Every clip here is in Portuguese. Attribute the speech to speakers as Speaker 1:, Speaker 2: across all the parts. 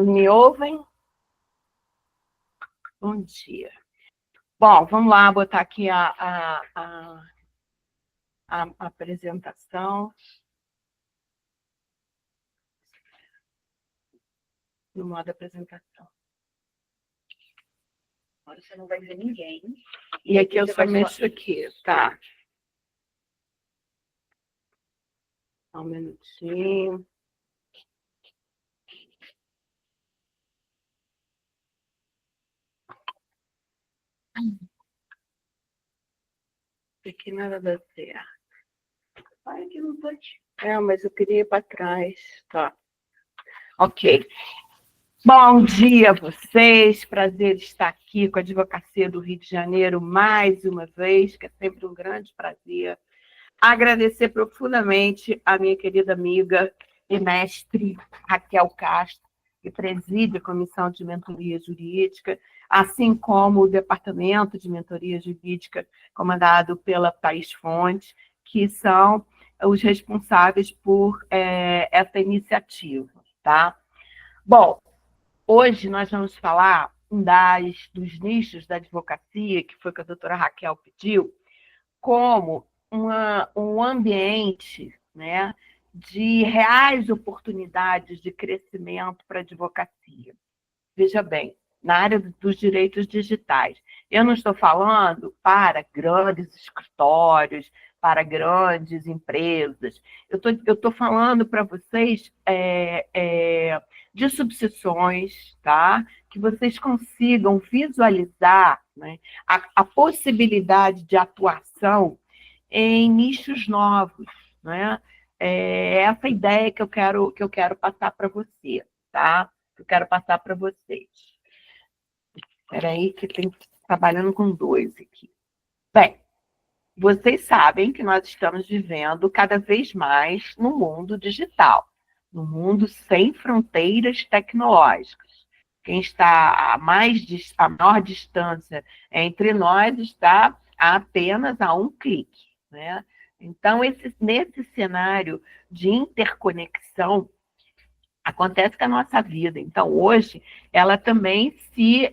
Speaker 1: Me ouvem? Bom dia. Bom, vamos lá botar aqui a apresentação. No modo apresentação.
Speaker 2: Agora você não vai ver ninguém.
Speaker 1: E aqui eu só mexo aqui, tá? Só um minutinho. Aqui nada dá certo.
Speaker 2: Ai, que não pode.
Speaker 1: Mas eu queria ir para trás. Tá. Ok. Bom dia a vocês. Prazer estar aqui com a Advocacia do Rio de Janeiro mais uma vez, que é sempre um grande prazer. Agradecer profundamente a minha querida amiga e mestre Raquel Castro, que preside a Comissão de Mentoria Jurídica, assim como o Departamento de Mentoria Jurídica, comandado pela Thaís Fontes, que são os responsáveis por essa iniciativa. Tá? Bom, hoje nós vamos falar dos nichos da advocacia, que foi o que a doutora Raquel pediu, como um ambiente, né, de reais oportunidades de crescimento para a advocacia. Veja bem, na área dos direitos digitais. Eu não estou falando para grandes escritórios, para grandes empresas. Eu estou falando para vocês de subseções, tá? Que vocês consigam visualizar, né, a possibilidade de atuação em nichos novos, né? Essa ideia que eu quero passar para você, tá? Eu quero passar para vocês. Espera aí, que tem trabalhando com dois aqui. Bem, vocês sabem que nós estamos vivendo cada vez mais no mundo digital, no mundo sem fronteiras tecnológicas. Quem está a maior distância entre nós está apenas a um clique, né? Então, nesse cenário de interconexão, acontece com a nossa vida. Então, hoje, ela também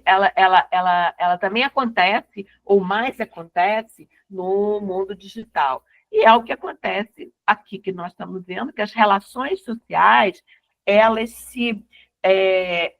Speaker 1: ela também acontece, ou mais acontece, no mundo digital. E é o que acontece aqui que nós estamos vendo, que as relações sociais, elas se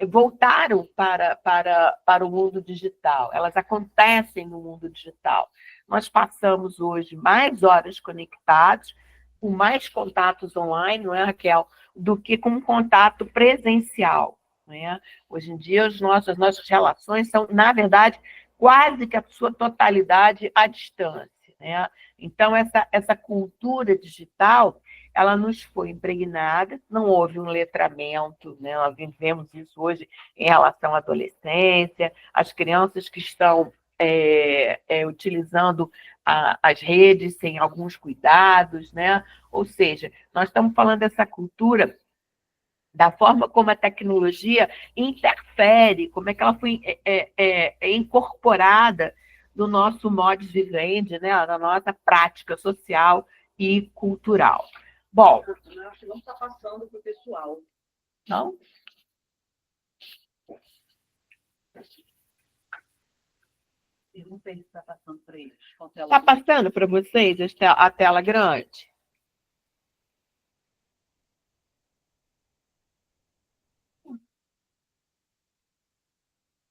Speaker 1: voltaram para o mundo digital, elas acontecem no mundo digital. Nós passamos hoje mais horas conectados, com mais contatos online, não é, Raquel? Do que com um contato presencial. Né? Hoje em dia, as nossas relações são, na verdade, quase que a sua totalidade à distância. Né? Então, essa cultura digital, ela nos foi impregnada, não houve um letramento, né? Nós vivemos isso hoje em relação à adolescência, as crianças que estão utilizando as redes sem alguns cuidados, né? Ou seja, nós estamos falando dessa cultura, da forma como a tecnologia interfere, como é que ela foi incorporada no nosso modus vivendi, né? Na nossa prática social e cultural. Bom,
Speaker 2: eu acho que não está passando para o pessoal.
Speaker 1: Não?
Speaker 2: Eu não sei se está passando para eles.
Speaker 1: Está passando para vocês a tela grande?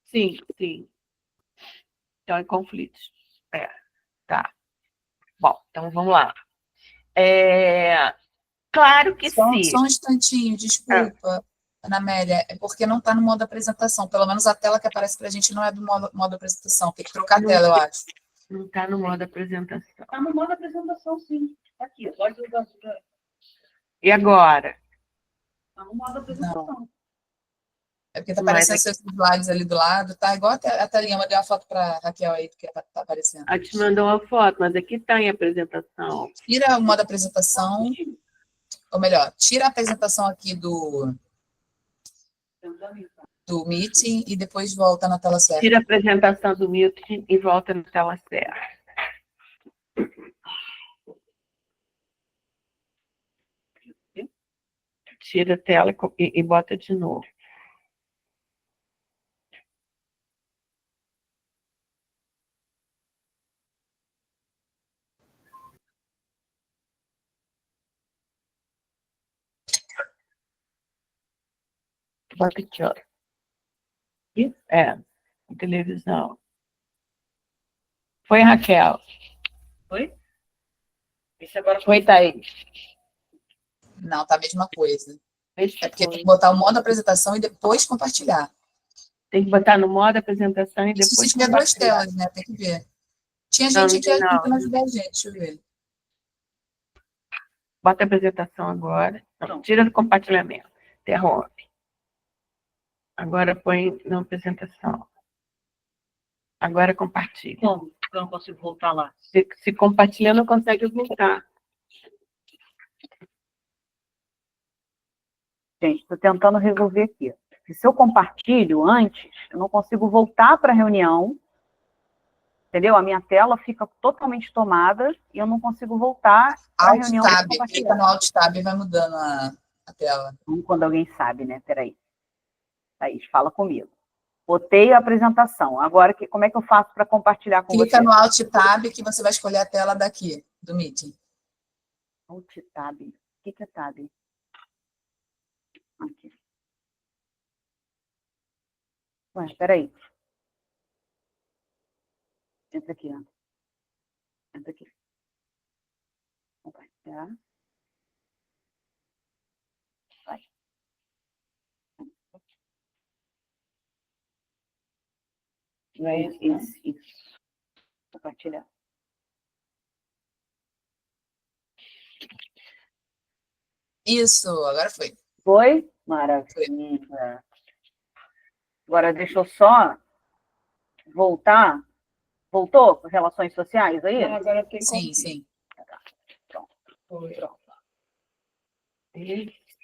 Speaker 1: Sim, sim. Então, em conflitos. Tá. Bom, então vamos lá. Claro que sim.
Speaker 3: Só um instantinho, desculpa, Ana Amélia, é porque não está no modo apresentação. Pelo menos a tela que aparece para a gente não é do modo apresentação. Tem que trocar a tela, eu acho.
Speaker 1: Não está no modo apresentação.
Speaker 2: Está no modo apresentação, sim. Aqui, pode usar.
Speaker 1: E agora?
Speaker 2: Está no modo apresentação.
Speaker 3: Não. É porque está aparecendo seus slides ali do lado, tá igual a telinha. Mandei uma foto para a Raquel aí, porque está aparecendo.
Speaker 1: Ela te mandou uma foto, mas aqui está em apresentação.
Speaker 3: Tira o modo apresentação, ou melhor, tira a apresentação aqui do meeting e depois volta na tela certa.
Speaker 1: Tira a apresentação do meeting e volta na tela certa. Tira a tela e bota de novo. Bota aqui, ó. É, televisão. Foi, Raquel.
Speaker 2: Foi? Esse agora
Speaker 1: Foi, Thaís.
Speaker 3: Não, tá a mesma coisa.
Speaker 1: Esse
Speaker 3: É porque tem
Speaker 1: foi.
Speaker 3: que botar o modo apresentação e depois compartilhar.
Speaker 1: Tem que botar no modo apresentação e
Speaker 3: Isso se
Speaker 1: depois
Speaker 3: tiver duas
Speaker 1: compartilhar.
Speaker 3: telas, né? Tem que ver. Tinha
Speaker 1: Não,
Speaker 3: gente
Speaker 1: não tem
Speaker 3: aqui
Speaker 1: não.
Speaker 3: tentando ajudar a gente, deixa eu ver.
Speaker 1: Bota a apresentação agora. Não, tira do compartilhamento. Interrompe. Agora põe na apresentação. Agora compartilha.
Speaker 2: Como? Eu não consigo voltar lá.
Speaker 1: Se compartilha, não consegue voltar.
Speaker 4: Gente, estou tentando resolver aqui. Se eu compartilho antes, eu não consigo voltar para a reunião, entendeu? A minha tela fica totalmente tomada e eu não consigo voltar para a
Speaker 3: Alt
Speaker 4: reunião.
Speaker 3: Tab, clica no Alt Tab e vai mudando a tela.
Speaker 4: Quando alguém sabe, né? Peraí. Thaís, fala comigo. Botei a apresentação. Agora, como é que eu faço para compartilhar com
Speaker 3: Clica
Speaker 4: você?
Speaker 3: no Alt Tab que você vai escolher a tela daqui, do Meeting.
Speaker 4: Alt Tab. O que é Tab? Aqui. Ué, peraí. Entra aqui, ó. Entra aqui. Compartilhar. Vai. Não é isso. Compartilhar.
Speaker 3: Isso, agora foi.
Speaker 4: Foi? Maravilha. Agora, deixa eu só voltar. Voltou com relações sociais aí?
Speaker 1: Não, agora tem
Speaker 3: Sim, sim.
Speaker 1: Pronto.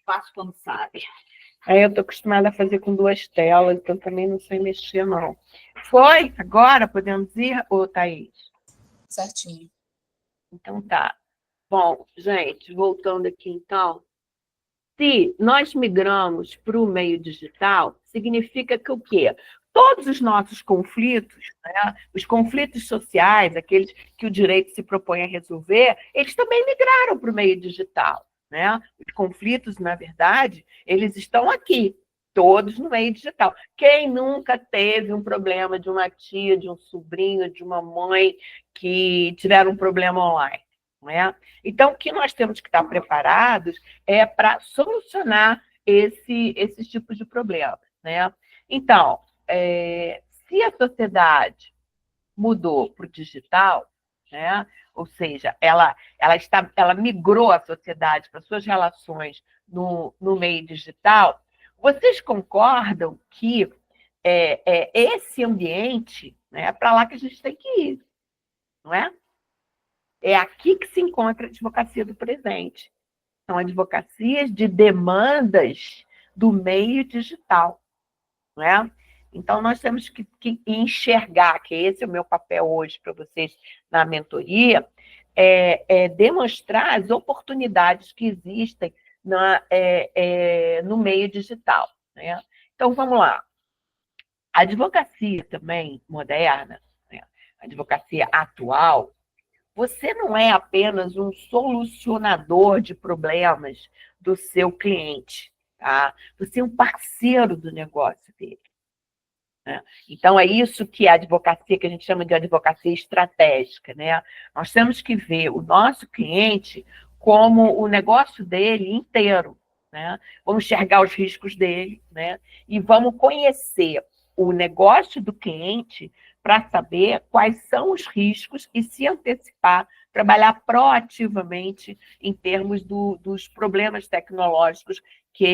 Speaker 2: Faço quando sabe.
Speaker 1: Aí eu tô acostumada a fazer com duas telas, então também não sei mexer, não. Foi? Agora podemos ir, ô Thaís?
Speaker 3: Certinho.
Speaker 1: Então tá. Bom, gente, voltando aqui então. Se nós migramos para o meio digital, significa que o quê? Todos os nossos conflitos, né, os conflitos sociais, aqueles que o direito se propõe a resolver, eles também migraram para o meio digital. Né? Os conflitos, na verdade, eles estão aqui, todos no meio digital. Quem nunca teve um problema de uma tia, de um sobrinho, de uma mãe que tiveram um problema online? Né? Então, o que nós temos que estar preparados é para solucionar esses tipos de problemas. Né? Então, se a sociedade mudou para o digital, né? Ou seja, ela migrou a sociedade para suas relações no meio digital, vocês concordam que esse ambiente, né, é para lá que a gente tem que ir, não é? É aqui que se encontra a advocacia do presente. São advocacias de demandas do meio digital, não é? Então, nós temos que enxergar, que esse é o meu papel hoje para vocês na mentoria, demonstrar as oportunidades que existem no meio digital. Né? Então, vamos lá. A advocacia também moderna, né? A advocacia atual, você não é apenas um solucionador de problemas do seu cliente, tá? Você é um parceiro do negócio dele. Né? Então, é isso que a advocacia, que a gente chama de advocacia estratégica. Né? Nós temos que ver o nosso cliente como o negócio dele inteiro. Né? Vamos enxergar os riscos dele, né? E vamos conhecer o negócio do cliente para saber quais são os riscos e se antecipar, trabalhar proativamente em termos dos problemas tecnológicos que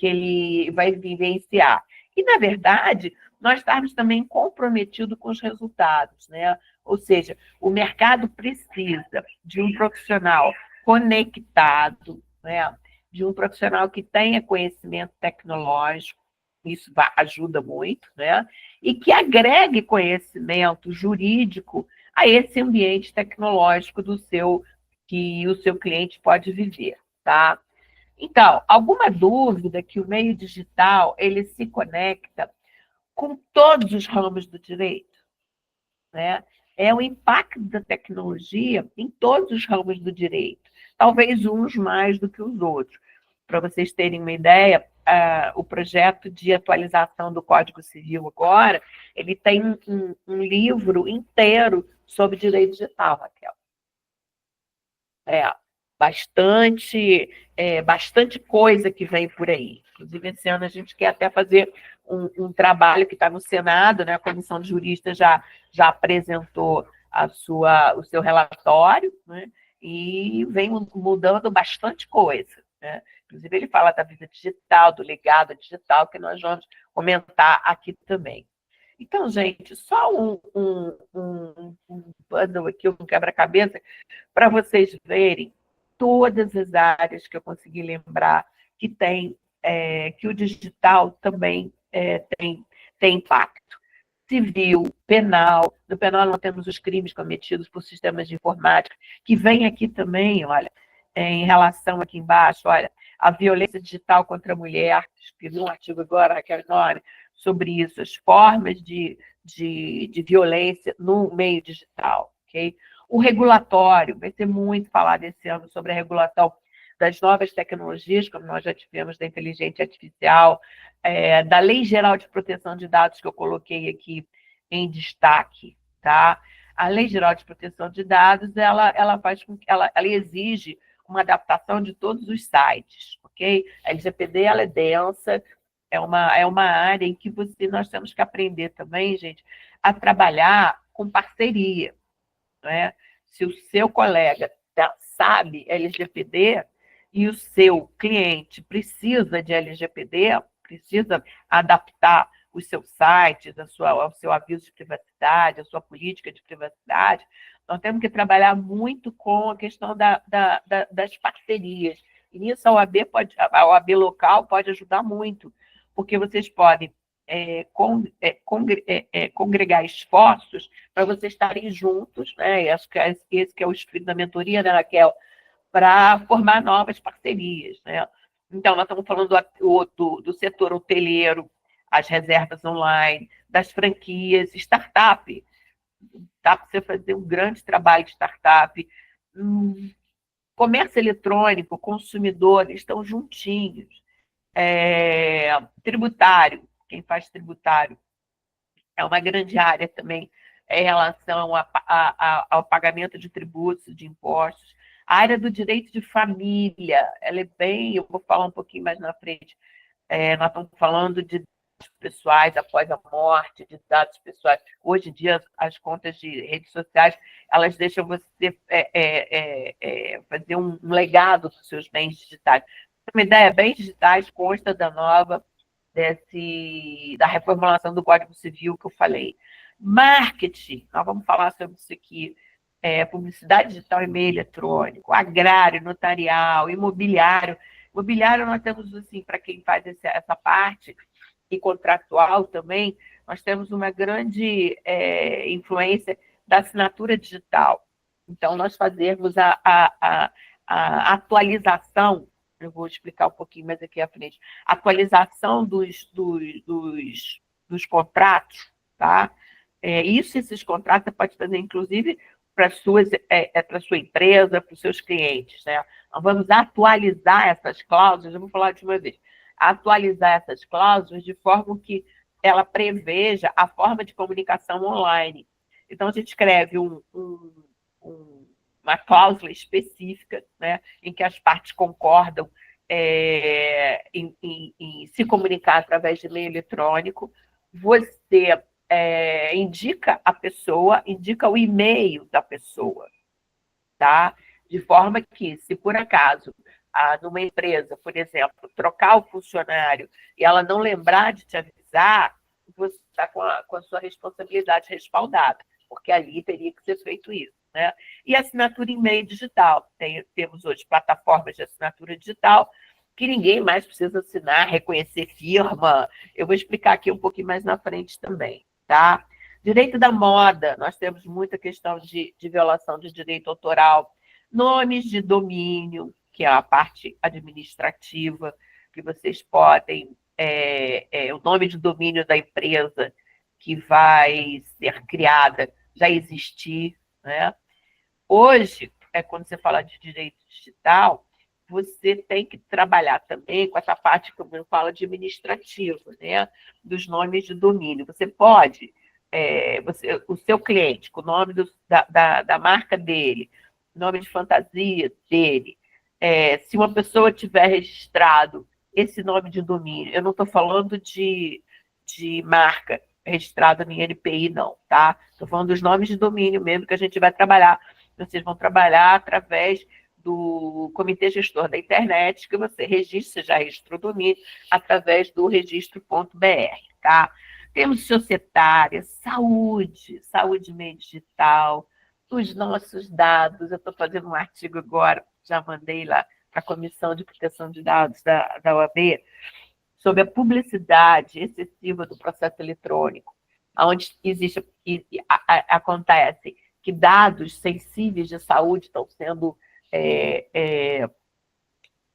Speaker 1: ele vai vivenciar. E, na verdade, nós estamos também comprometidos com os resultados, né? Ou seja, o mercado precisa de um profissional conectado, né? De um profissional que tenha conhecimento tecnológico, isso ajuda muito, né? E que agregue conhecimento jurídico a esse ambiente tecnológico que o seu cliente pode viver, tá? Então, alguma dúvida que o meio digital ele se conecta com todos os ramos do direito, né? É o impacto da tecnologia em todos os ramos do direito, talvez uns mais do que os outros. Para vocês terem uma ideia, o projeto de atualização do Código Civil agora, ele tem um livro inteiro sobre direito digital, Raquel. Bastante coisa que vem por aí. Inclusive, esse ano a gente quer até fazer um trabalho que está no Senado, né? A Comissão de Juristas já apresentou o seu relatório, né? E vem mudando bastante coisa, né? Inclusive, ele fala da vida digital, do legado digital, que nós vamos comentar aqui também. Então, gente, só um bundle aqui, um quebra-cabeça, para vocês verem todas as áreas que eu consegui lembrar que que o digital também tem impacto. Civil, penal. No penal nós temos os crimes cometidos por sistemas de informática, que vem aqui também, olha, em relação aqui embaixo, olha, a violência digital contra a mulher, escrevi um artigo agora, Raquel Nori, sobre isso, as formas de violência no meio digital, ok? O regulatório, vai ser muito falado esse ano sobre a regulação das novas tecnologias, como nós já tivemos da inteligência artificial, da Lei Geral de Proteção de Dados, que eu coloquei aqui em destaque, tá? A Lei Geral de Proteção de Dados, ela faz com que ela exige uma adaptação de todos os sites, ok? A LGPD, ela é densa, é uma área em que nós temos que aprender também, gente, a trabalhar com parceria, né? Se o seu colega sabe LGPD e o seu cliente precisa de LGPD, precisa adaptar os seus sites, o seu aviso de privacidade, a sua política de privacidade, nós temos que trabalhar muito com a questão das parcerias. E nisso a OAB local pode ajudar muito, porque vocês podem congregar esforços para vocês estarem juntos, né? Acho que esse que é o espírito da mentoria, né, Raquel? Para formar novas parcerias, né? Então, nós estamos falando do setor hoteleiro, as reservas online, das franquias, startup. Dá para você fazer um grande trabalho de startup. Comércio eletrônico, consumidor, estão juntinhos. Tributário, quem faz tributário é uma grande área também em relação ao pagamento de tributos, de impostos. A área do direito de família, ela é eu vou falar um pouquinho mais na frente, nós estamos falando de dados pessoais após a morte, de dados pessoais. Hoje em dia, as contas de redes sociais, elas deixam você fazer um legado dos seus bens digitais. Uma ideia, bens digitais consta da reformulação do Código Civil que eu falei. Marketing, nós vamos falar sobre isso aqui, publicidade digital e meio eletrônico, agrário, notarial, imobiliário. Imobiliário nós temos, assim, para quem faz essa parte, e contratual também, nós temos uma grande influência da assinatura digital. Então, nós fazermos a atualização, eu vou explicar um pouquinho mais aqui à frente, atualização dos contratos, tá? Esses contratos você pode fazer, inclusive, para a sua empresa, para os seus clientes, né? Nós vamos atualizar essas cláusulas, eu vou falar de uma vez, atualizar essas cláusulas de forma que ela preveja a forma de comunicação online. Então, a gente escreve uma cláusula específica, né, em que as partes concordam em se comunicar através de meio eletrônico. Você indica a pessoa, indica o e-mail da pessoa, tá? De forma que, se por acaso, numa empresa, por exemplo, trocar o funcionário e ela não lembrar de te avisar, você está com a sua responsabilidade respaldada, porque ali teria que ser feito isso, né? E assinatura em meio digital. Temos hoje plataformas de assinatura digital que ninguém mais precisa assinar, reconhecer firma. Eu vou explicar aqui um pouquinho mais na frente também, tá? Direito da moda, nós temos muita questão de violação de direito autoral. Nomes de domínio, que é a parte administrativa, que vocês podem, o nome de domínio da empresa que vai ser criada já existir, né? Hoje, quando você fala de direito digital, você tem que trabalhar também com essa parte que eu falo administrativa, né? Dos nomes de domínio. Você pode, o seu cliente, com o nome da marca dele, nome de fantasia dele, se uma pessoa tiver registrado esse nome de domínio, eu não estou falando de marca registrada no INPI, não, tá? Estou falando dos nomes de domínio mesmo que a gente vai trabalhar. Vocês vão trabalhar através do Comitê Gestor da Internet, que você registra, você já registrou o domínio, através do registro.br, tá? Temos societária, saúde meio digital, os nossos dados. Eu estou fazendo um artigo agora, já mandei lá para a Comissão de Proteção de Dados da OAB, sobre a publicidade excessiva do processo eletrônico, onde acontece que dados sensíveis de saúde estão sendo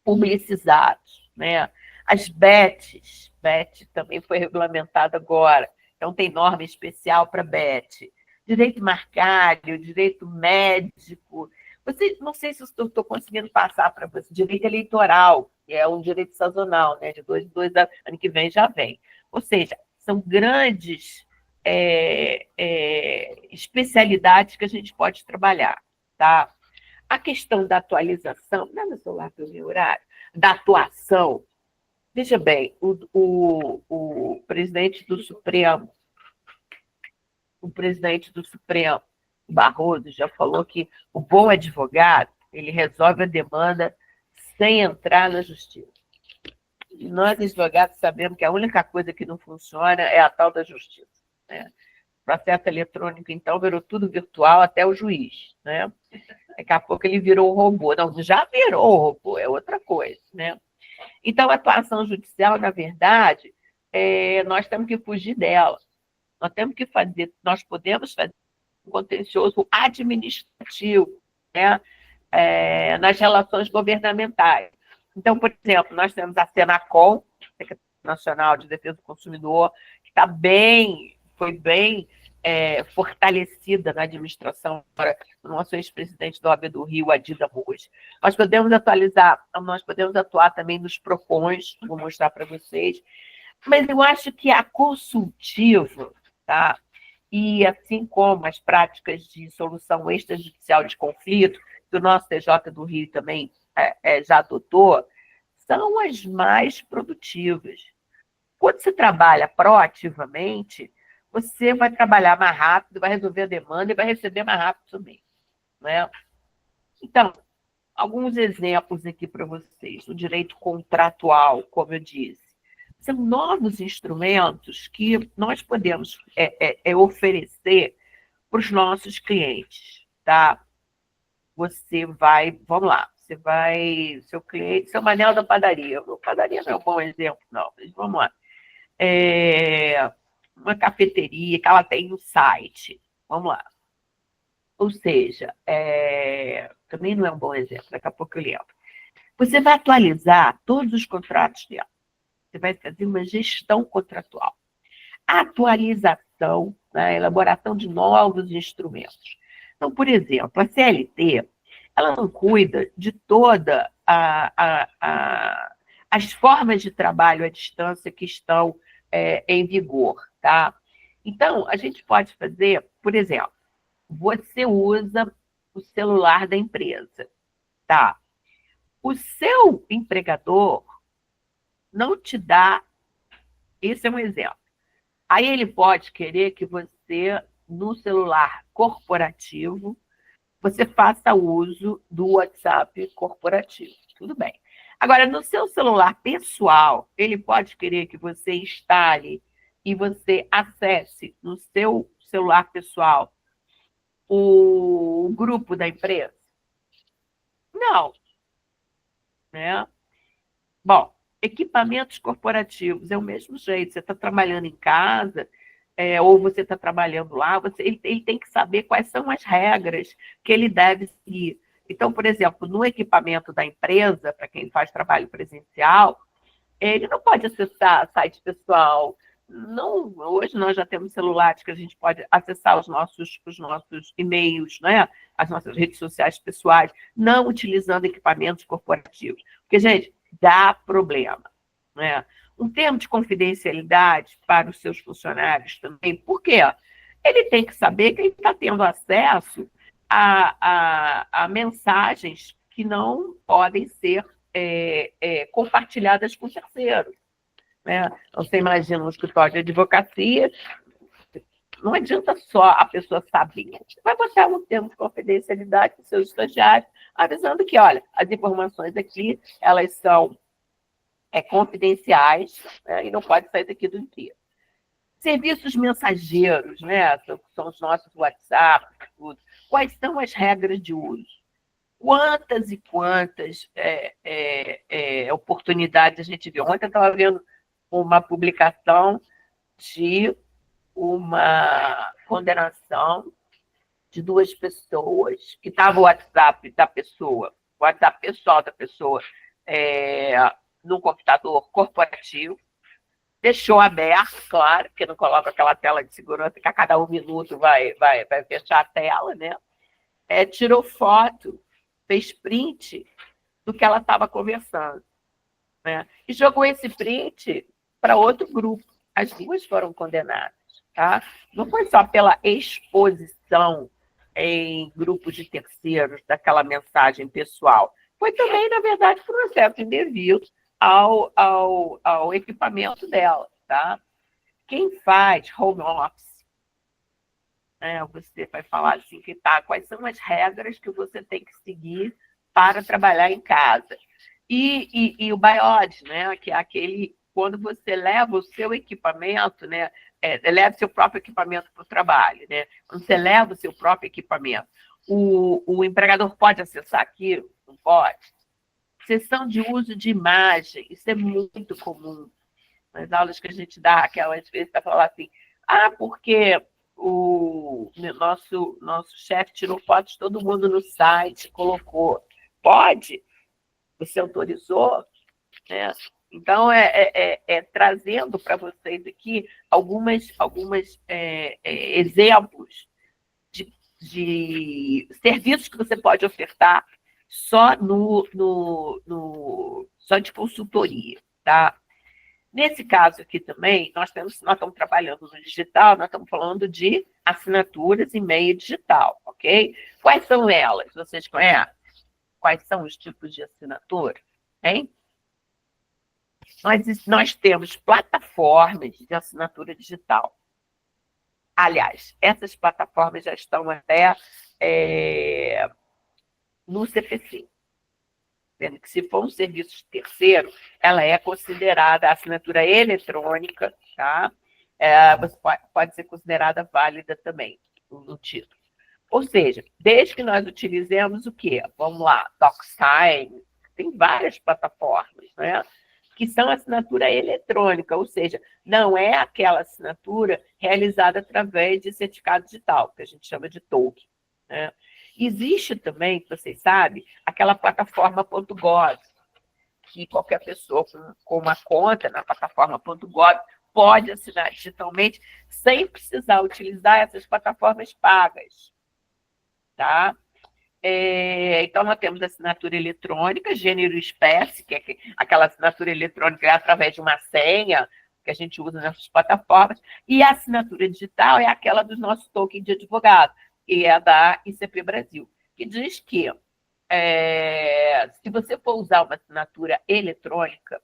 Speaker 1: publicizados, né? As BETs, BET também foi regulamentada agora, então tem norma especial para BET. Direito marcário, direito médico, não sei se eu estou conseguindo passar para você, direito eleitoral, que é um direito sazonal, né? De 2 em 2 anos, ano que vem já vem. Ou seja, são grandes especialidades que a gente pode trabalhar, tá? A questão da atualização, dá meu celular para o meu horário, da atuação. Veja bem, o presidente do Supremo, Barroso, já falou que o bom advogado, ele resolve a demanda sem entrar na justiça. E nós, advogados, sabemos que a única coisa que não funciona é a tal da justiça, né? O processo eletrônico, então, virou tudo virtual, até o juiz, né? Daqui a pouco ele virou um robô. Não, já virou um robô, é outra coisa, né? Então, a atuação judicial, na verdade, nós temos que fugir dela. Nós podemos fazer um contencioso administrativo, né? Nas relações governamentais. Então, por exemplo, nós temos a Senacom, Secretaria Nacional de Defesa do Consumidor, que foi bem fortalecida na administração do nosso ex-presidente da OAB do Rio, Adida Ruas. Nós podemos atuar também nos PROCONs, vou mostrar para vocês, mas eu acho que a consultiva, tá? E assim como as práticas de solução extrajudicial de conflito, que o nosso TJ do Rio também já adotou, são as mais produtivas. Quando você trabalha proativamente, você vai trabalhar mais rápido, vai resolver a demanda e vai receber mais rápido também, né? Então, alguns exemplos aqui para vocês. O direito contratual, como eu disse, são novos instrumentos que nós podemos oferecer para os nossos clientes, tá? Vamos lá, seu cliente, seu Manel da padaria. A padaria não é um bom exemplo, não, mas vamos lá. Uma cafeteria que ela tem um site, vamos lá. Ou seja, também não é um bom exemplo, daqui a pouco eu lembro. Você vai atualizar todos os contratos dela. Você vai fazer uma gestão contratual. Atualização, né, elaboração de novos instrumentos. Então, por exemplo, a CLT, ela não cuida de toda as formas de trabalho à distância que estão em vigor, tá? Então, a gente pode fazer, por exemplo, você usa o celular da empresa, tá? O seu empregador não te dá, esse é um exemplo. Aí ele pode querer que você, no celular corporativo, você faça uso do WhatsApp corporativo. Tudo bem. Agora, no seu celular pessoal, ele pode querer que você instale e você acesse no seu celular pessoal o grupo da empresa? Não. Né? Bom, equipamentos corporativos é o mesmo jeito. Você está trabalhando em casa, ou você está trabalhando lá, ele tem que saber quais são as regras que ele deve seguir. Então, por exemplo, no equipamento da empresa, para quem faz trabalho presencial, ele não pode acessar site pessoal, não, hoje nós já temos celulares que a gente pode acessar os nossos e-mails, né? As nossas redes sociais pessoais, não utilizando equipamentos corporativos. Porque, gente, dá problema, né? Um termo de confidencialidade para os seus funcionários também, por quê? Ele tem que saber que ele está tendo acesso a mensagens que não podem ser compartilhadas com terceiros. Né? Então, você imagina um escritório de advocacia, não adianta só a pessoa saber. Você vai botar um termo de confidencialidade para os seus estagiários, avisando que, olha, as informações aqui, elas são confidenciais, né? E não pode sair daqui do dia. Serviços mensageiros, né? São os nossos WhatsApp, tudo. Quais são as regras de uso? Quantas e quantas oportunidades a gente viu? Ontem eu estava vendo uma publicação de uma condenação de 2 pessoas, que estava o WhatsApp da pessoa, o WhatsApp pessoal da pessoa, num computador corporativo, deixou aberto, claro, porque não coloca aquela tela de segurança que a cada 1 minuto vai fechar a tela, né? Tirou foto, fez print do que ela estava conversando, né? E jogou esse print para outro grupo. As 2 foram condenadas, tá? Não foi só pela exposição em grupos de terceiros daquela mensagem pessoal, foi também, na verdade, por um acesso indevido ao equipamento dela, tá? Quem faz home office, você vai falar assim que quais são as regras que você tem que seguir para trabalhar em casa. E o BIOD, né, que é aquele quando você leva o seu equipamento, né, leva o seu próprio equipamento para o trabalho, né? Quando você leva o seu próprio equipamento, o empregador pode acessar aquilo? Não pode. Sessão de uso de imagem, isso é muito comum. Nas aulas que a gente dá, aquelas vezes, para falar assim, porque o nosso chefe tirou fotos de todo mundo no site, colocou. Pode? Você autorizou? Né? Então, trazendo para vocês aqui algumas exemplos de serviços que você pode ofertar só só de consultoria, tá? Nesse caso aqui também, nós estamos trabalhando no digital, nós estamos falando de assinaturas e meio digital, ok? Quais são elas? Vocês conhecem? Quais são os tipos de assinatura? Hein? Nós temos plataformas de assinatura digital. Aliás, essas plataformas já estão até no CPC. Sendo que, se for um serviço terceiro, ela é considerada assinatura eletrônica, tá? Você pode ser considerada válida também no título. Ou seja, desde que nós utilizemos o quê? Vamos lá, DocSign, tem várias plataformas, né? Que são assinatura eletrônica, ou seja, não é aquela assinatura realizada através de certificado digital, que a gente chama de token, né? Existe também, vocês sabem, aquela plataforma .gov, que qualquer pessoa com uma conta na plataforma .gov pode assinar digitalmente sem precisar utilizar essas plataformas pagas, tá? Então, nós temos assinatura eletrônica, gênero e espécie, que é aquela assinatura eletrônica através de uma senha que a gente usa nessas plataformas, e a assinatura digital é aquela do nosso token de advogado, que é da ICP Brasil, que diz que se você for usar uma assinatura eletrônica,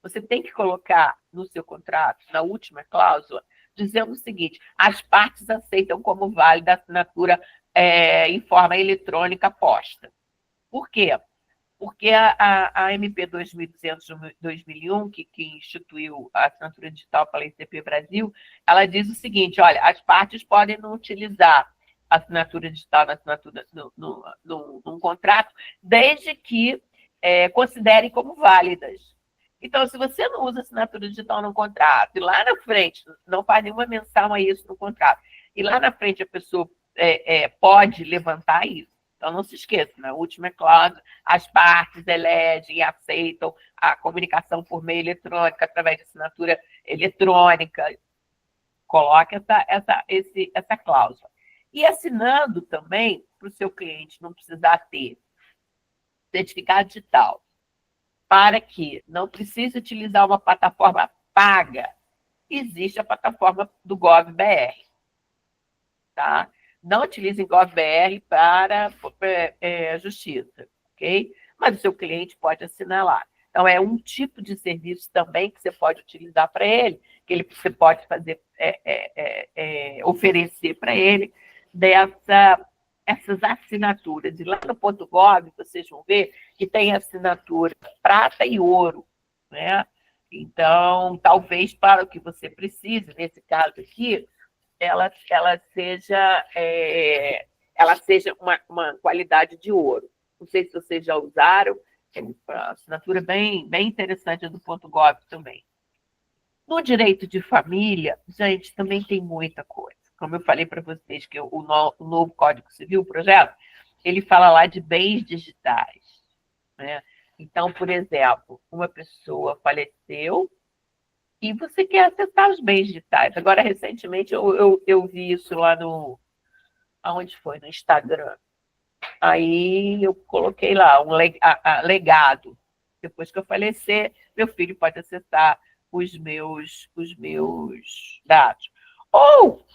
Speaker 1: você tem que colocar no seu contrato, na última cláusula, dizendo o seguinte: as partes aceitam como válida a assinatura em forma eletrônica posta. Por quê? Porque a MP 2200/2001, que instituiu a assinatura digital pela ICP Brasil, ela diz o seguinte: olha, as partes podem não utilizar a assinatura digital na assinatura num contrato, desde que considerem como válidas. Então, se você não usa assinatura digital no contrato, e lá na frente não faz nenhuma menção a isso no contrato, e lá na frente a pessoa pode levantar isso. Então, não se esqueça, na última cláusula, as partes elegem e aceitam a comunicação por meio eletrônico através de assinatura eletrônica, coloque essa cláusula. E assinando também, para o seu cliente não precisar ter certificado digital, para que não precise utilizar uma plataforma paga, existe a plataforma do GovBR. Tá? Não utilizem GovBR para justiça, ok? Mas o seu cliente pode assinar lá. Então, é um tipo de serviço também que você pode utilizar para ele, que você pode fazer, oferecer para ele essas assinaturas. E lá no ponto .gov, vocês vão ver que tem assinatura prata e ouro, né? Então, talvez para o que você precise, nesse caso aqui, ela seja uma qualidade de ouro. Não sei se vocês já usaram, é uma assinatura bem interessante do ponto .gov também. No direito de família, gente, também tem muita coisa. Como eu falei para vocês, que o novo Código Civil, o projeto, ele fala lá de bens digitais, né? Então, por exemplo, uma pessoa faleceu e você quer acessar os bens digitais. Agora, recentemente, eu vi isso lá aonde foi? No Instagram. Aí eu coloquei lá legado. Depois que eu falecer, meu filho pode acessar os meus dados. Ou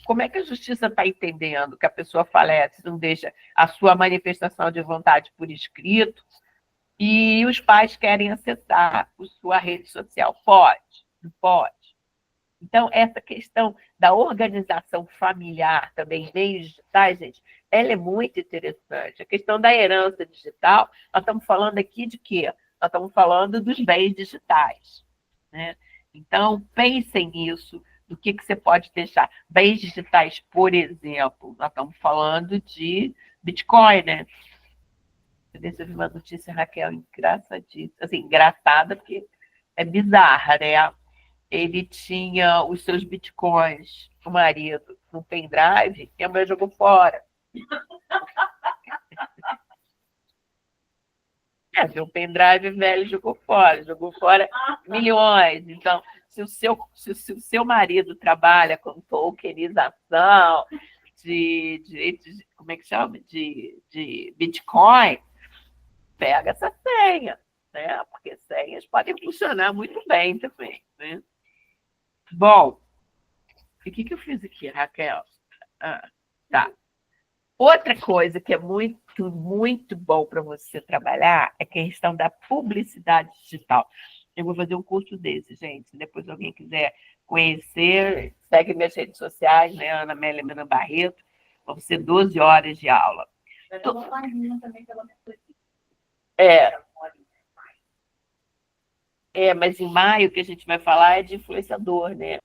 Speaker 1: como é que a justiça está entendendo que a pessoa falece, não deixa a sua manifestação de vontade por escrito, e os pais querem acessar a sua rede social? Pode? Não pode? Então, essa questão da organização familiar também, meios digitais, gente, ela é muito interessante. A questão da herança digital, nós estamos falando aqui de quê? Nós estamos falando dos bens digitais, né? Então, pensem nisso, do que você pode deixar. Bens digitais, por exemplo, nós estamos falando de Bitcoin, né? Eu recebi uma notícia, Raquel, engraçadíssima, assim, engraçada, porque é bizarra, né? Ele tinha os seus bitcoins, o marido, no pendrive, e a mulher jogou fora. Viu um pendrive velho, jogou fora milhões. Então, se o seu marido trabalha com tokenização como é que chama? De Bitcoin, pega essa senha, né? Porque senhas podem funcionar muito bem também, né? Bom, e o que eu fiz aqui, Raquel? Tá. Outra coisa que é muito, muito bom para você trabalhar é a questão da publicidade digital. Eu vou fazer um curso desse, gente. Se depois alguém quiser conhecer, segue minhas redes sociais, né? Ana Amélia Mena Barreto. Vão ser 12 horas de aula.
Speaker 2: Vai dar uma palhinha também pela metodologia.
Speaker 1: Mas em maio o que a gente vai falar é de influenciador, né?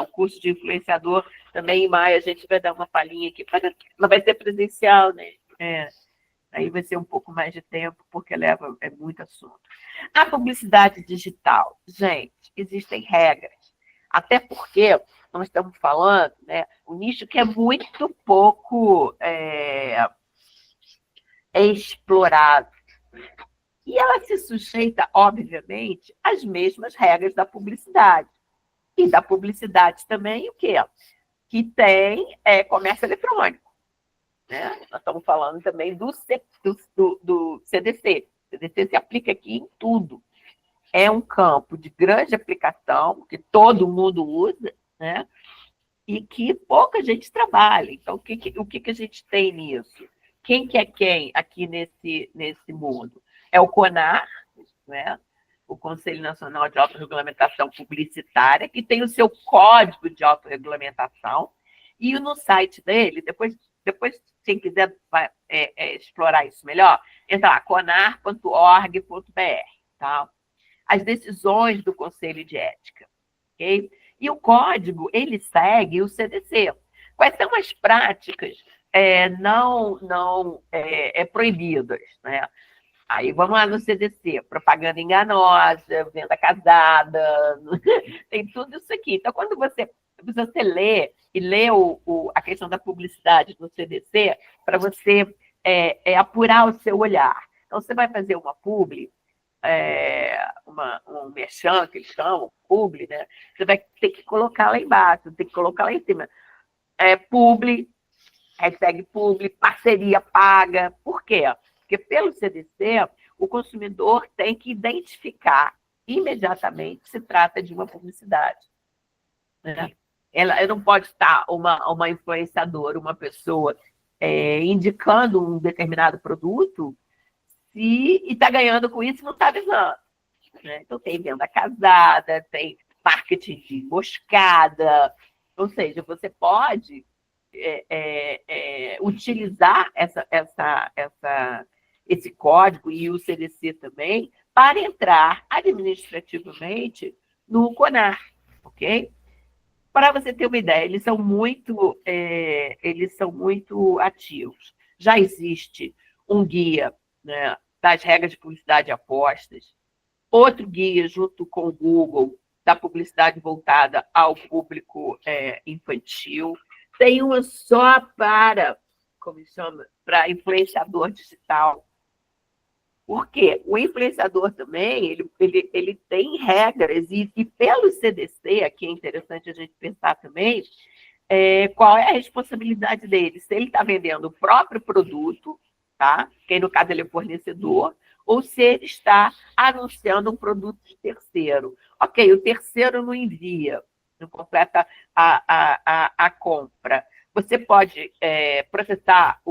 Speaker 1: O curso de influenciador também em maio a gente vai dar uma palhinha aqui. Não vai ser presencial, né? Aí vai ser um pouco mais de tempo, porque leva muito assunto. A publicidade digital, gente, existem regras. Até porque nós estamos falando, né, um nicho que é muito pouco explorado. E ela se sujeita, obviamente, às mesmas regras da publicidade. E da publicidade também, o quê? Que tem comércio eletrônico. Né? Nós estamos falando também do CDC. O CDC se aplica aqui em tudo. É um campo de grande aplicação, que todo mundo usa, né? E que pouca gente trabalha. Então, o que a gente tem nisso? Quem que é quem aqui nesse mundo? É o CONAR, né? O Conselho Nacional de Autorregulamentação Publicitária, que tem o seu código de autorregulamentação, e no site dele, depois quem quiser explorar isso melhor, entra lá, conar.org.br, tá? As decisões do Conselho de Ética, ok? E o código, ele segue o CDC. Quais são as práticas não proibidas, né? Aí vamos lá no CDC, propaganda enganosa, venda casada, tem tudo isso aqui. Então, quando você lê e lê a questão da publicidade no CDC, para você apurar o seu olhar. Então, você vai fazer uma publi, um merchan, que eles chamam, publi, né? Você vai ter que colocar lá embaixo, tem que colocar lá em cima. Publi, hashtag publi, parceria paga. Por quê? Porque pelo CDC, o consumidor tem que identificar imediatamente se trata de uma publicidade. Né? Ela não pode estar uma influenciadora, uma pessoa indicando um determinado produto e está ganhando com isso e não está avisando. Né? Então, tem venda casada, tem marketing de emboscada, ou seja, você pode utilizar esse código e o CDC também para entrar administrativamente no CONAR, ok? Para você ter uma ideia, eles são muito ativos. Já existe um guia, né, das regras de publicidade e apostas, outro guia junto com o Google da publicidade voltada ao público infantil, tem uma só para, como chama, para influenciador digital. Por quê? O influenciador também, ele tem regras, e pelo CDC, aqui é interessante a gente pensar também, qual é a responsabilidade dele. Se ele está vendendo o próprio produto, tá? Que no caso ele é fornecedor, ou se ele está anunciando um produto de terceiro. Ok, o terceiro não envia, não completa a compra. Você pode processar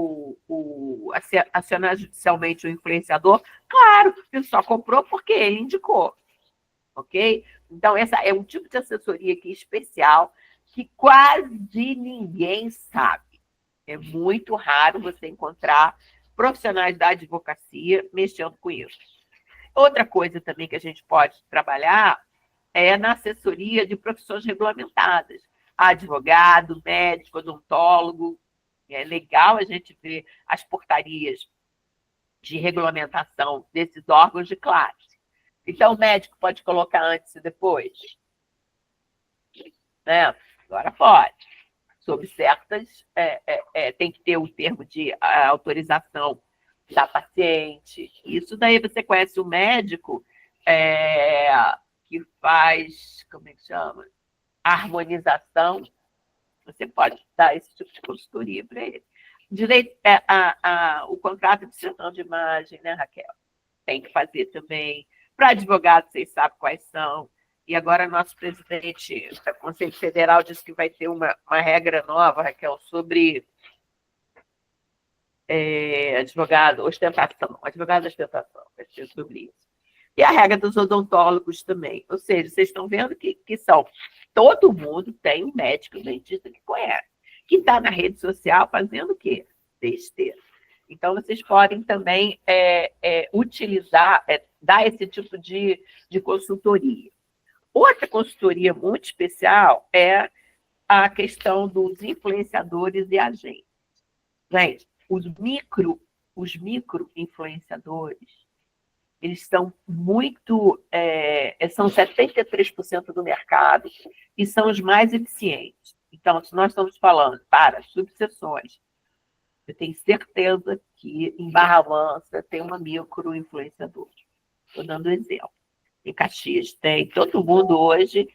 Speaker 1: acionar judicialmente o influenciador? Claro, ele só comprou porque ele indicou. Ok? Então, essa é um tipo de assessoria aqui especial que quase ninguém sabe. É muito raro você encontrar profissionais da advocacia mexendo com isso. Outra coisa também que a gente pode trabalhar é na assessoria de profissões regulamentadas. Advogado, médico, odontólogo. É legal a gente ver as portarias de regulamentação desses órgãos de classe. Então, o médico pode colocar antes e depois? Né? Agora pode. Sob certas... tem que ter o termo de autorização da paciente. Isso daí você conhece o médico que faz, como é que chama? Harmonização. Você pode dar esse tipo de consultoria para ele. Direito, o contrato de sessão de imagem, né, Raquel? Tem que fazer também. Para advogado, vocês sabem quais são. E agora nosso presidente do Conselho Federal disse que vai ter uma regra nova, Raquel, sobre advogado ostentação. Advogado ostentação, vai ser sobre isso. E a regra dos odontólogos também. Ou seja, vocês estão vendo que são... Todo mundo tem um médico, um dentista que conhece. Que está na rede social fazendo o quê? Besteira. Então, vocês podem também utilizar, dar esse tipo de consultoria. Outra consultoria muito especial é a questão dos influenciadores e agentes. Gente, os micro-influenciadores, eles são muito... são 73% do mercado e são os mais eficientes. Então, se nós estamos falando para subseções, eu tenho certeza que em Barra Mansa tem uma micro-influenciadora. Estou dando exemplo. Em Caxias tem. Todo mundo hoje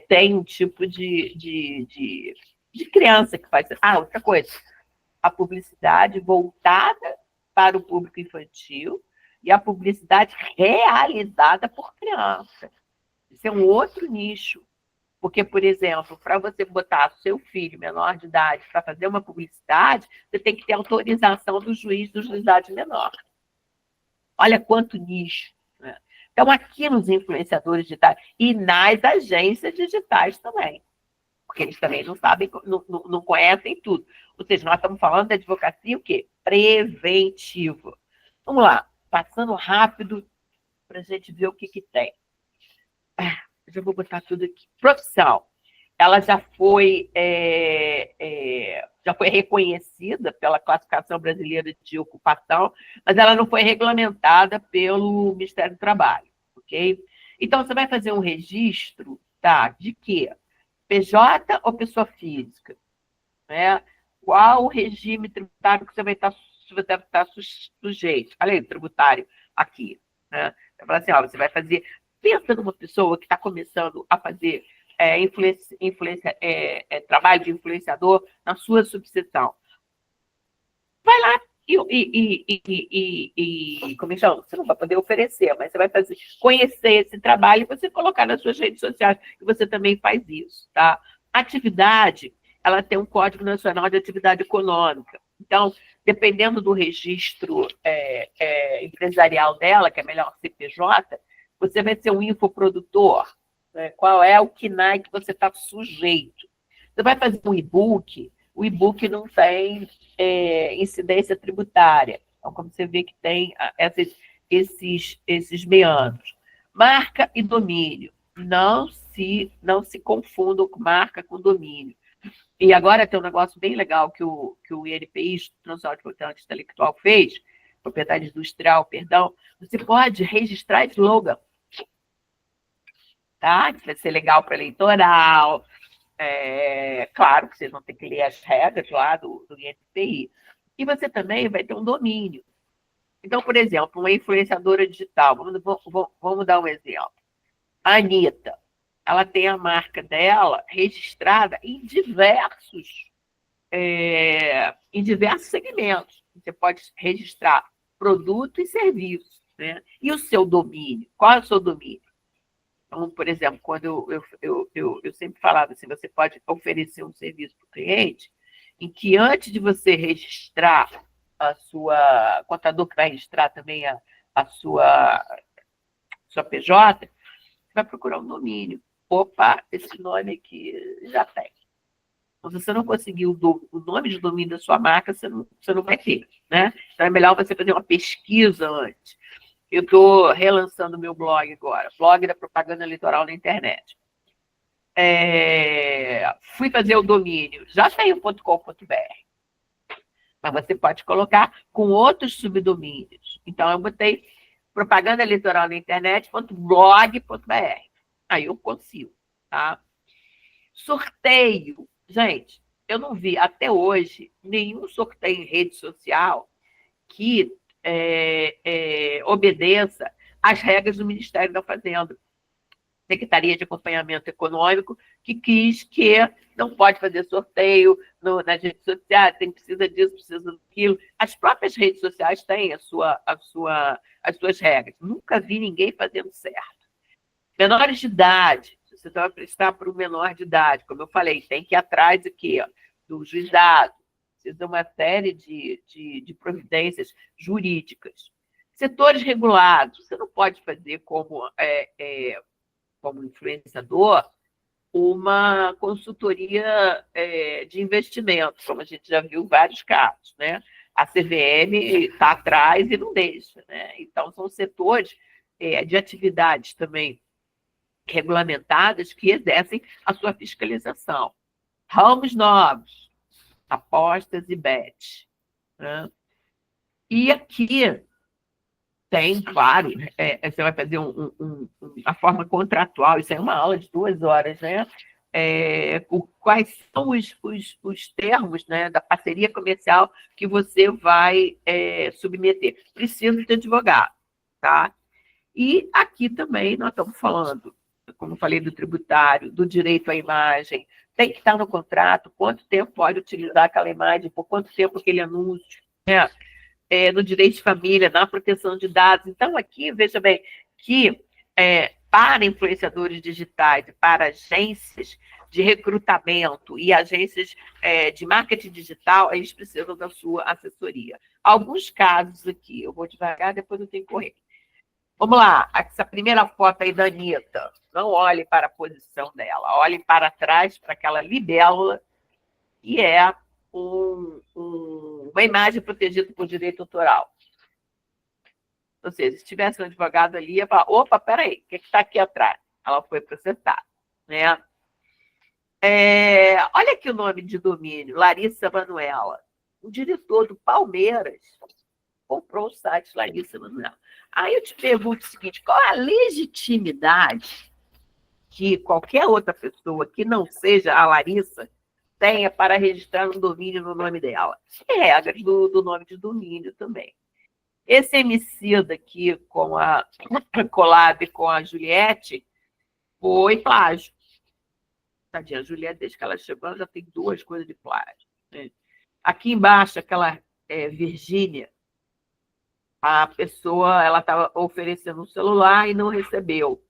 Speaker 1: tem um tipo de criança que faz... outra coisa. A publicidade voltada para o público infantil e a publicidade realizada por criança. Isso é um outro nicho. Porque, por exemplo, para você botar seu filho menor de idade para fazer uma publicidade, você tem que ter autorização do juiz do juizado menor. Olha quanto nicho. Né? Então, aqui nos influenciadores digitais e nas agências digitais também. Porque eles também não sabem, não conhecem tudo. Ou seja, nós estamos falando de advocacia o quê? Preventiva. Vamos lá, passando rápido para a gente ver o que tem. Eu já vou botar tudo aqui. Profissão. Ela já foi reconhecida pela Classificação Brasileira de Ocupação, mas ela não foi regulamentada pelo Ministério do Trabalho, ok? Então, você vai fazer um registro, tá? De quê? PJ ou pessoa física? Né? Qual o regime tributário que você vai estar sujeito? Olha aí, tributário aqui. né? Vai falar assim, ó, você vai fazer... Pensa numa pessoa que está começando a fazer trabalho de influenciador na sua subseção. Vai lá como é que chama? Você não vai poder oferecer, mas você vai conhecer esse trabalho e você colocar nas suas redes sociais, que você também faz isso, tá? Atividade, ela tem um Código Nacional de Atividade Econômica. Então, dependendo do registro empresarial dela, que é melhor CPJ, você vai ser um infoprodutor, né? Qual é o KNAI que você está sujeito? Você vai fazer um e-book, o e-book não tem incidência tributária. Então, como você vê que tem esses meandros. Marca e domínio. Não se confundam com marca com domínio. E agora tem um negócio bem legal que o INPI, Instituto Nacional de Propriedade Intelectual, fez, propriedade industrial, perdão, você pode registrar slogan. Tá? Isso vai ser legal para eleitoral. Claro que vocês vão ter que ler as regras lá do INPI. E você também vai ter um domínio. Então, por exemplo, uma influenciadora digital, vamos dar um exemplo. A Anitta, ela tem a marca dela registrada em diversos segmentos. Você pode registrar produto e serviço, né? E o seu domínio? Qual é o seu domínio? Então, por exemplo, quando eu sempre falava assim, você pode oferecer um serviço para o cliente em que antes de você registrar a sua... contador que vai registrar também a sua PJ, você vai procurar um domínio. Opa, esse nome aqui já tem. Então, se você não conseguir o nome de domínio da sua marca, você não vai ter, né? Então, é melhor você fazer uma pesquisa antes. Eu estou relançando o meu blog agora, blog da propaganda eleitoral na internet. Fui fazer o domínio, já tem o .com.br, mas você pode colocar com outros subdomínios. Então, eu botei propaganda eleitoral na internet.blog.br. Aí eu consigo, tá? Sorteio. Gente, eu não vi até hoje nenhum sorteio em rede social que obedeça às regras do Ministério da Fazenda. Secretaria de Acompanhamento Econômico, que quis que não pode fazer sorteio nas redes sociais, precisa disso, precisa daquilo. As próprias redes sociais têm as suas regras. Nunca vi ninguém fazendo certo. Menores de idade, você vai prestar para o menor de idade, como eu falei, tem que ir atrás aqui, ó, do juizado, precisa de uma série de providências jurídicas. Setores regulados, você não pode fazer como influenciador uma consultoria de investimentos, como a gente já viu vários casos, né? A CVM está atrás e não deixa, né? Então, são setores de atividades também regulamentadas que exercem a sua fiscalização. Ramos novos, apostas e bet, né? E aqui tem, claro, você vai fazer a forma contratual, isso é uma aula de 2 horas, né? Quais são os termos, né, da parceria comercial que você vai submeter. Precisa de advogado, tá? E aqui também nós estamos falando, como eu falei, do tributário, do direito à imagem, tem que estar no contrato quanto tempo pode utilizar aquela imagem, por quanto tempo aquele anúncio, né? No direito de família, na proteção de dados. Então, aqui, veja bem, que para influenciadores digitais e para agências de recrutamento e agências de marketing digital, eles precisam da sua assessoria. Alguns casos aqui, eu vou devagar, depois eu tenho que correr. Vamos lá, essa primeira foto aí da Anitta. Não olhe para a posição dela, olhe para trás, para aquela libélula, que é uma imagem protegida por direito autoral. Ou seja, se tivesse um advogado ali, ia falar, opa, peraí, o que está aqui atrás? Ela foi processada, né? Olha aqui o nome de domínio, Larissa Manoela. O diretor do Palmeiras comprou o site Larissa Manoela. Aí eu te pergunto o seguinte, qual é a legitimidade que qualquer outra pessoa que não seja a Larissa tenha para registrar um domínio no nome dela? E regras do nome de domínio também. Esse Emicida aqui, com a collab com a Juliette, foi plágio. Tadinha, a Juliette, desde que ela chegou, ela já tem 2 coisas de plágio, né? Aqui embaixo, aquela Virgínia, a pessoa ela estava oferecendo um celular e não recebeu,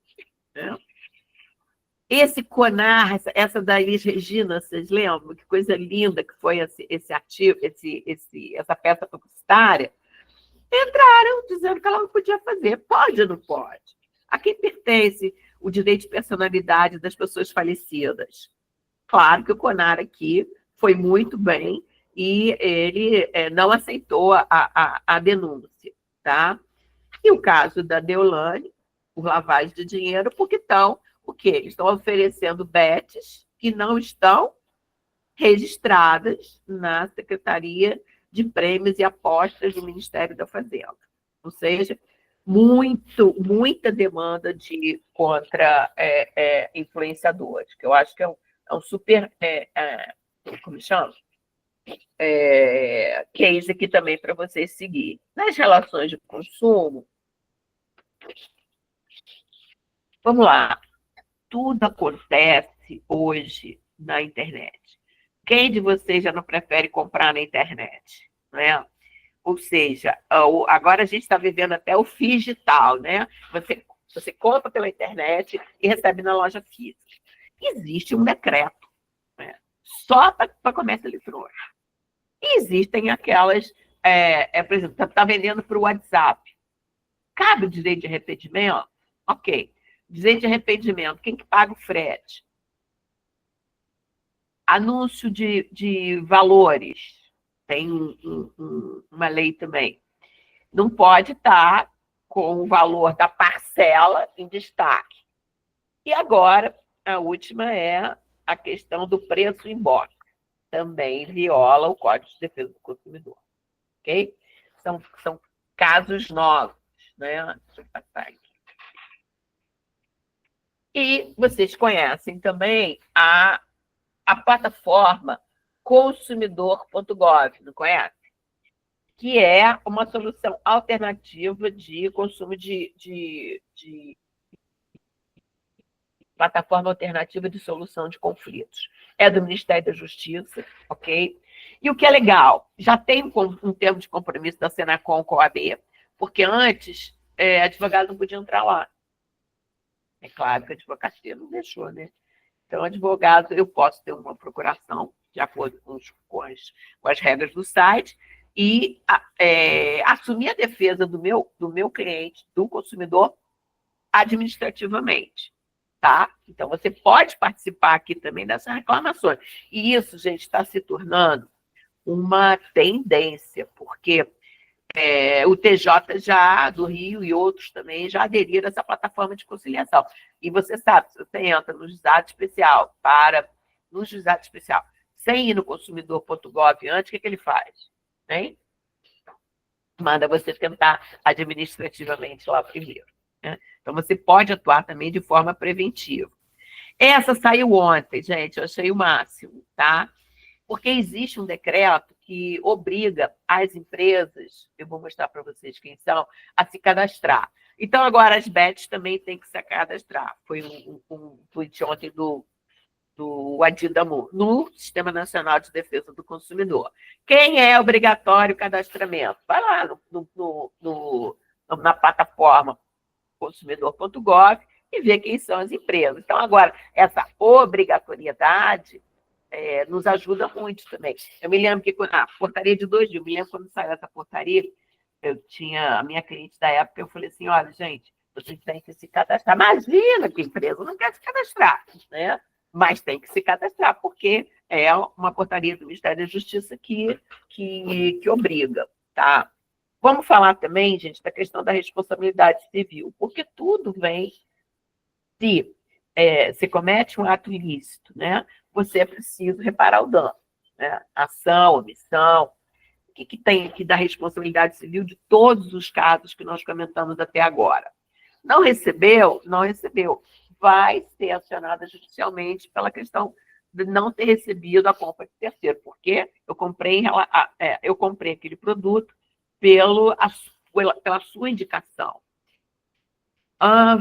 Speaker 1: né? Esse Conar, essa da Elis Regina, vocês lembram? Que coisa linda que foi esse ativo, essa peça publicitária. Entraram dizendo que ela não podia fazer. Pode ou não pode? A quem pertence o direito de personalidade das pessoas falecidas? Claro que o Conar aqui foi muito bem e ele não aceitou a denúncia, tá? E o caso da Deolane, por lavagem de dinheiro, porque o quê? Eles estão oferecendo bets que não estão registradas na Secretaria de Prêmios e Apostas do Ministério da Fazenda. Ou seja, muita demanda contra influenciadores, que eu acho que é um super, como chama? Case aqui também para vocês seguirem. Nas relações de consumo, vamos lá, tudo acontece hoje na internet. Quem de vocês já não prefere comprar na internet? Né? Ou seja, agora a gente está vivendo até o digital, né? Você compra pela internet e recebe na loja física. Existe um decreto, né? Só para comércio eletrônico. E existem aquelas, por exemplo, está vendendo para o WhatsApp. Cabe o direito de arrependimento? Ok. Direito de arrependimento, quem que paga o frete? Anúncio de valores, tem uma lei também. Não pode estar com o valor da parcela em destaque. E agora, a última é a questão do preço em box. Também viola o Código de Defesa do Consumidor. Ok? São casos novos, né? Deixa eu passar aqui. E vocês conhecem também a plataforma consumidor.gov, não conhece? Que é uma solução alternativa de consumo de plataforma alternativa de solução de conflitos. É do Ministério da Justiça, ok? E o que é legal, já tem um termo de compromisso da Senacom com a OAB, porque antes advogado não podia entrar lá. É claro que a advocacia não deixou, né? Então, advogado, eu posso ter uma procuração, de acordo com as regras do site, e assumir a defesa do meu cliente, do consumidor, administrativamente. Tá? Então, você pode participar aqui também dessas reclamações. E isso, gente, está se tornando uma tendência, porque o TJ do Rio e outros também já aderiram a essa plataforma de conciliação. E você sabe, se você entra no juizado especial, sem ir no consumidor.gov antes, o que ele faz? Hein? Manda você tentar administrativamente lá primeiro. Né? Então, você pode atuar também de forma preventiva. Essa saiu ontem, gente, eu achei o máximo, tá? Porque existe um decreto que obriga as empresas, eu vou mostrar para vocês quem são, a se cadastrar. Então, agora as bets também têm que se cadastrar. Foi um tweet ontem do Adidamu, no Sistema Nacional de Defesa do Consumidor. Quem é obrigatório o cadastramento? Vai lá na plataforma consumidor.gov e vê quem são as empresas. Então, agora, essa obrigatoriedade nos ajuda muito também. Eu me lembro que a portaria de 2000, eu me lembro quando saiu essa portaria, eu tinha a minha cliente da época, eu falei assim, olha, gente, vocês têm que se cadastrar. Imagina que a empresa não quer se cadastrar, né? Mas tem que se cadastrar, porque é uma portaria do Ministério da Justiça que obriga, tá? Vamos falar também, gente, da questão da responsabilidade civil, porque tudo vem, se comete um ato ilícito, né? Você é preciso reparar o dano, né? Ação, omissão, o que tem aqui da responsabilidade civil de todos os casos que nós comentamos até agora. Não recebeu? Não recebeu. Vai ser acionada judicialmente pela questão de não ter recebido a compra de terceiro, porque eu comprei aquele produto pela sua indicação.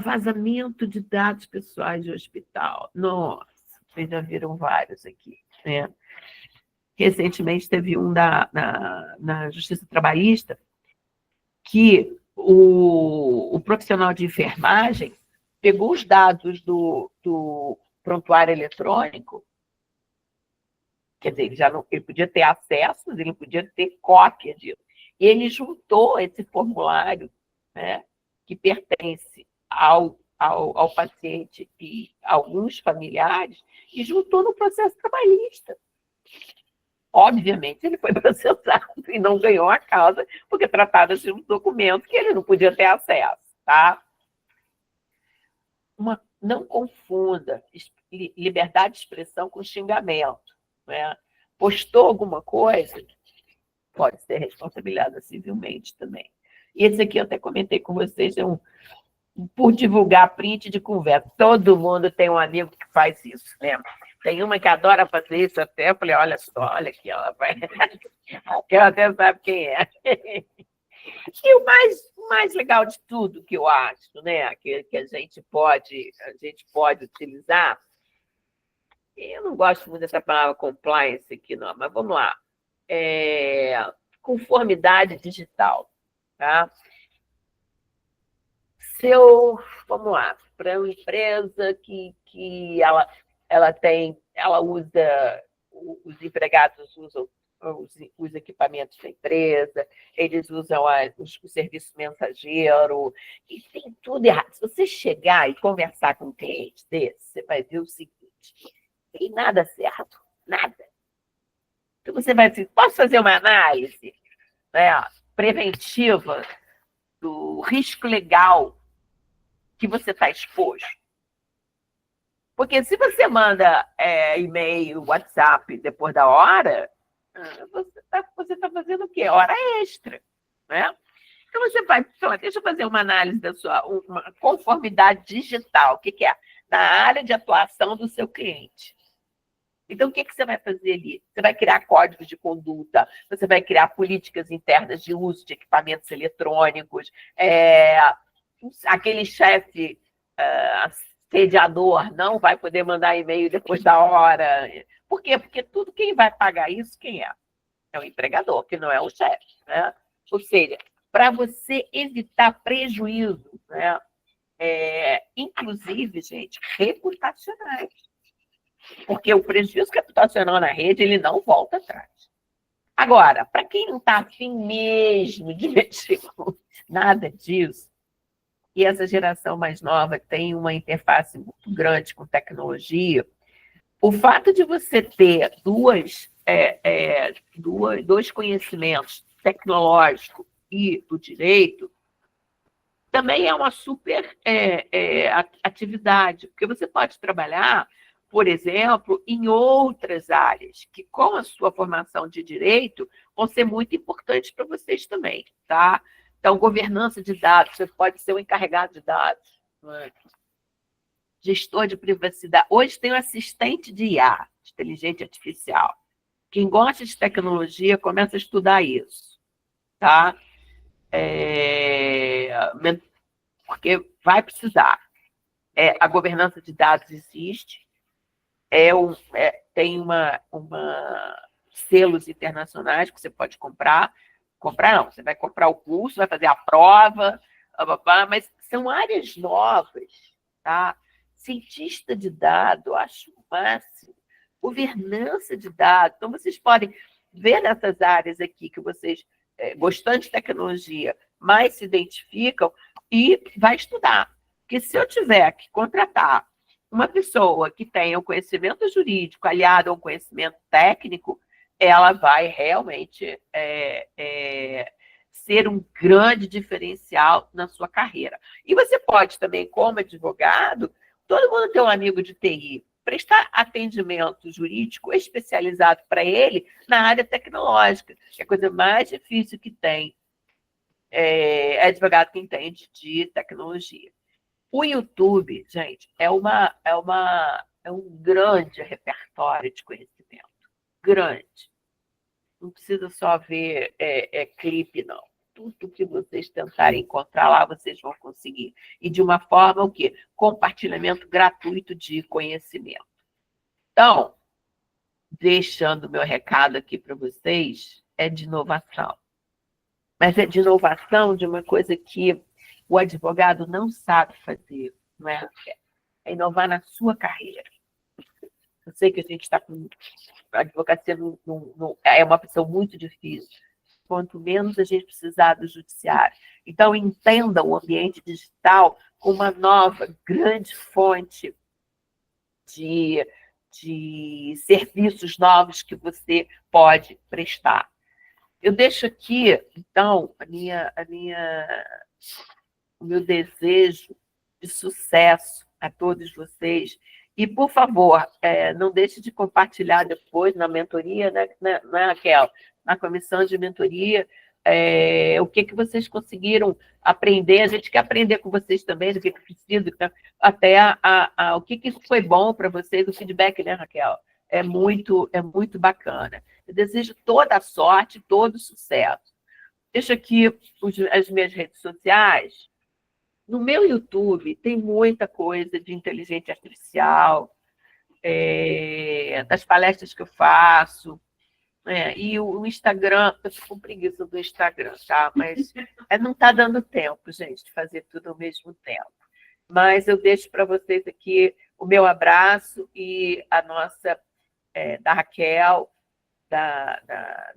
Speaker 1: Vazamento de dados pessoais de hospital. Nossa, vocês já viram vários aqui, né? Recentemente teve um na Justiça Trabalhista que o profissional de enfermagem pegou os dados do prontuário eletrônico, quer dizer, ele podia ter acesso, mas ele podia ter cópia disso. E ele juntou esse formulário, né, que pertence ao paciente e alguns familiares, e juntou no processo trabalhista. Obviamente, ele foi processado e não ganhou a causa, porque tratava-se de um documento que ele não podia ter acesso, tá? Não confunda liberdade de expressão com xingamento, né? Postou alguma coisa, pode ser responsabilizada civilmente também. E esse aqui eu até comentei com vocês, por divulgar print de conversa. Todo mundo tem um amigo que faz isso, né? Tem uma que adora fazer isso até. Eu falei, olha só, olha aqui, ela vai. Ela até sabe quem é. E o mais legal de tudo que eu acho, né? Que a gente pode utilizar. Eu não gosto muito dessa palavra compliance aqui, não, mas vamos lá. Conformidade digital, tá? Vamos lá, para uma empresa que ela usa, os empregados usam os equipamentos da empresa, eles usam o serviço mensageiro, e tem tudo errado. Se você chegar e conversar com um cliente desse, você vai ver o seguinte: tem nada certo, nada. Então você vai dizer, posso fazer uma análise, né, preventiva do risco legal que você está exposto? Porque se você manda e-mail, WhatsApp depois da hora, você está fazendo o quê? Hora extra, né? Então você vai, deixa eu fazer uma análise uma conformidade digital, o que é? Na área de atuação do seu cliente. Então, o que você vai fazer ali? Você vai criar códigos de conduta, você vai criar políticas internas de uso de equipamentos eletrônicos, aquele chefe assediador não vai poder mandar e-mail depois da hora. Por quê? Porque quem vai pagar isso, quem é? É o empregador, que não é o chefe, né? Ou seja, para você evitar prejuízo, né? Inclusive, gente, reputacionais. Porque o prejuízo reputacional na rede, ele não volta atrás. Agora, para quem não está afim mesmo de mexer com nada disso, e essa geração mais nova tem uma interface muito grande com tecnologia, o fato de você ter dois conhecimentos, tecnológico e do direito, também é uma super atividade, porque você pode trabalhar, por exemplo, em outras áreas, que com a sua formação de direito vão ser muito importantes para vocês também, tá? Então, governança de dados, você pode ser o encarregado de dados, né? Gestor de privacidade. Hoje tem um assistente de IA, inteligência artificial. Quem gosta de tecnologia começa a estudar isso, tá? Porque vai precisar. A governança de dados existe, tem selos internacionais que você pode comprar. Comprar não, você vai comprar o curso, vai fazer a prova, mas são áreas novas, tá? Cientista de dados, acho o máximo. Governança de dados. Então, vocês podem ver nessas áreas aqui que vocês, gostando de tecnologia, mais se identificam e vai estudar. Porque se eu tiver que contratar uma pessoa que tenha o conhecimento jurídico aliado ao conhecimento técnico, ela vai realmente ser um grande diferencial na sua carreira. E você pode também, como advogado, todo mundo tem um amigo de TI, prestar atendimento jurídico especializado para ele na área tecnológica, que é a coisa mais difícil que tem. Advogado que entende de tecnologia. O YouTube, gente, é um grande repertório de conhecimento. Grande. Não precisa só ver clipe, não. tudo que vocês tentarem encontrar lá, vocês vão conseguir. E de uma forma, o quê? Compartilhamento gratuito de conhecimento. Então, deixando meu recado aqui para vocês, é de inovação. Mas é de inovação de uma coisa que o advogado não sabe fazer, não é? É inovar na sua carreira. Eu sei que a gente está com... A advocacia é uma opção muito difícil. Quanto menos a gente precisar do judiciário. Então, entenda o ambiente digital como uma nova, grande fonte de serviços novos que você pode prestar. Eu deixo aqui, então, o meu desejo de sucesso a todos vocês. E, por favor, não deixe de compartilhar depois na mentoria, né, Raquel? Na comissão de mentoria, o que vocês conseguiram aprender. A gente quer aprender com vocês também, do que precisa, até o que foi bom para vocês, o feedback, né, Raquel? É muito bacana. Eu desejo toda a sorte, todo o sucesso. Deixo aqui as minhas redes sociais. No meu YouTube tem muita coisa de inteligência artificial, das palestras que eu faço, e o Instagram, eu estou com preguiça do Instagram, tá? Mas não está dando tempo, gente, de fazer tudo ao mesmo tempo. Mas eu deixo para vocês aqui o meu abraço e a nossa, da Raquel, da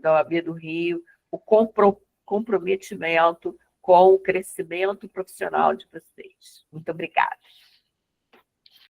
Speaker 1: OAB do Rio, o comprometimento com o crescimento profissional de vocês. Muito obrigada.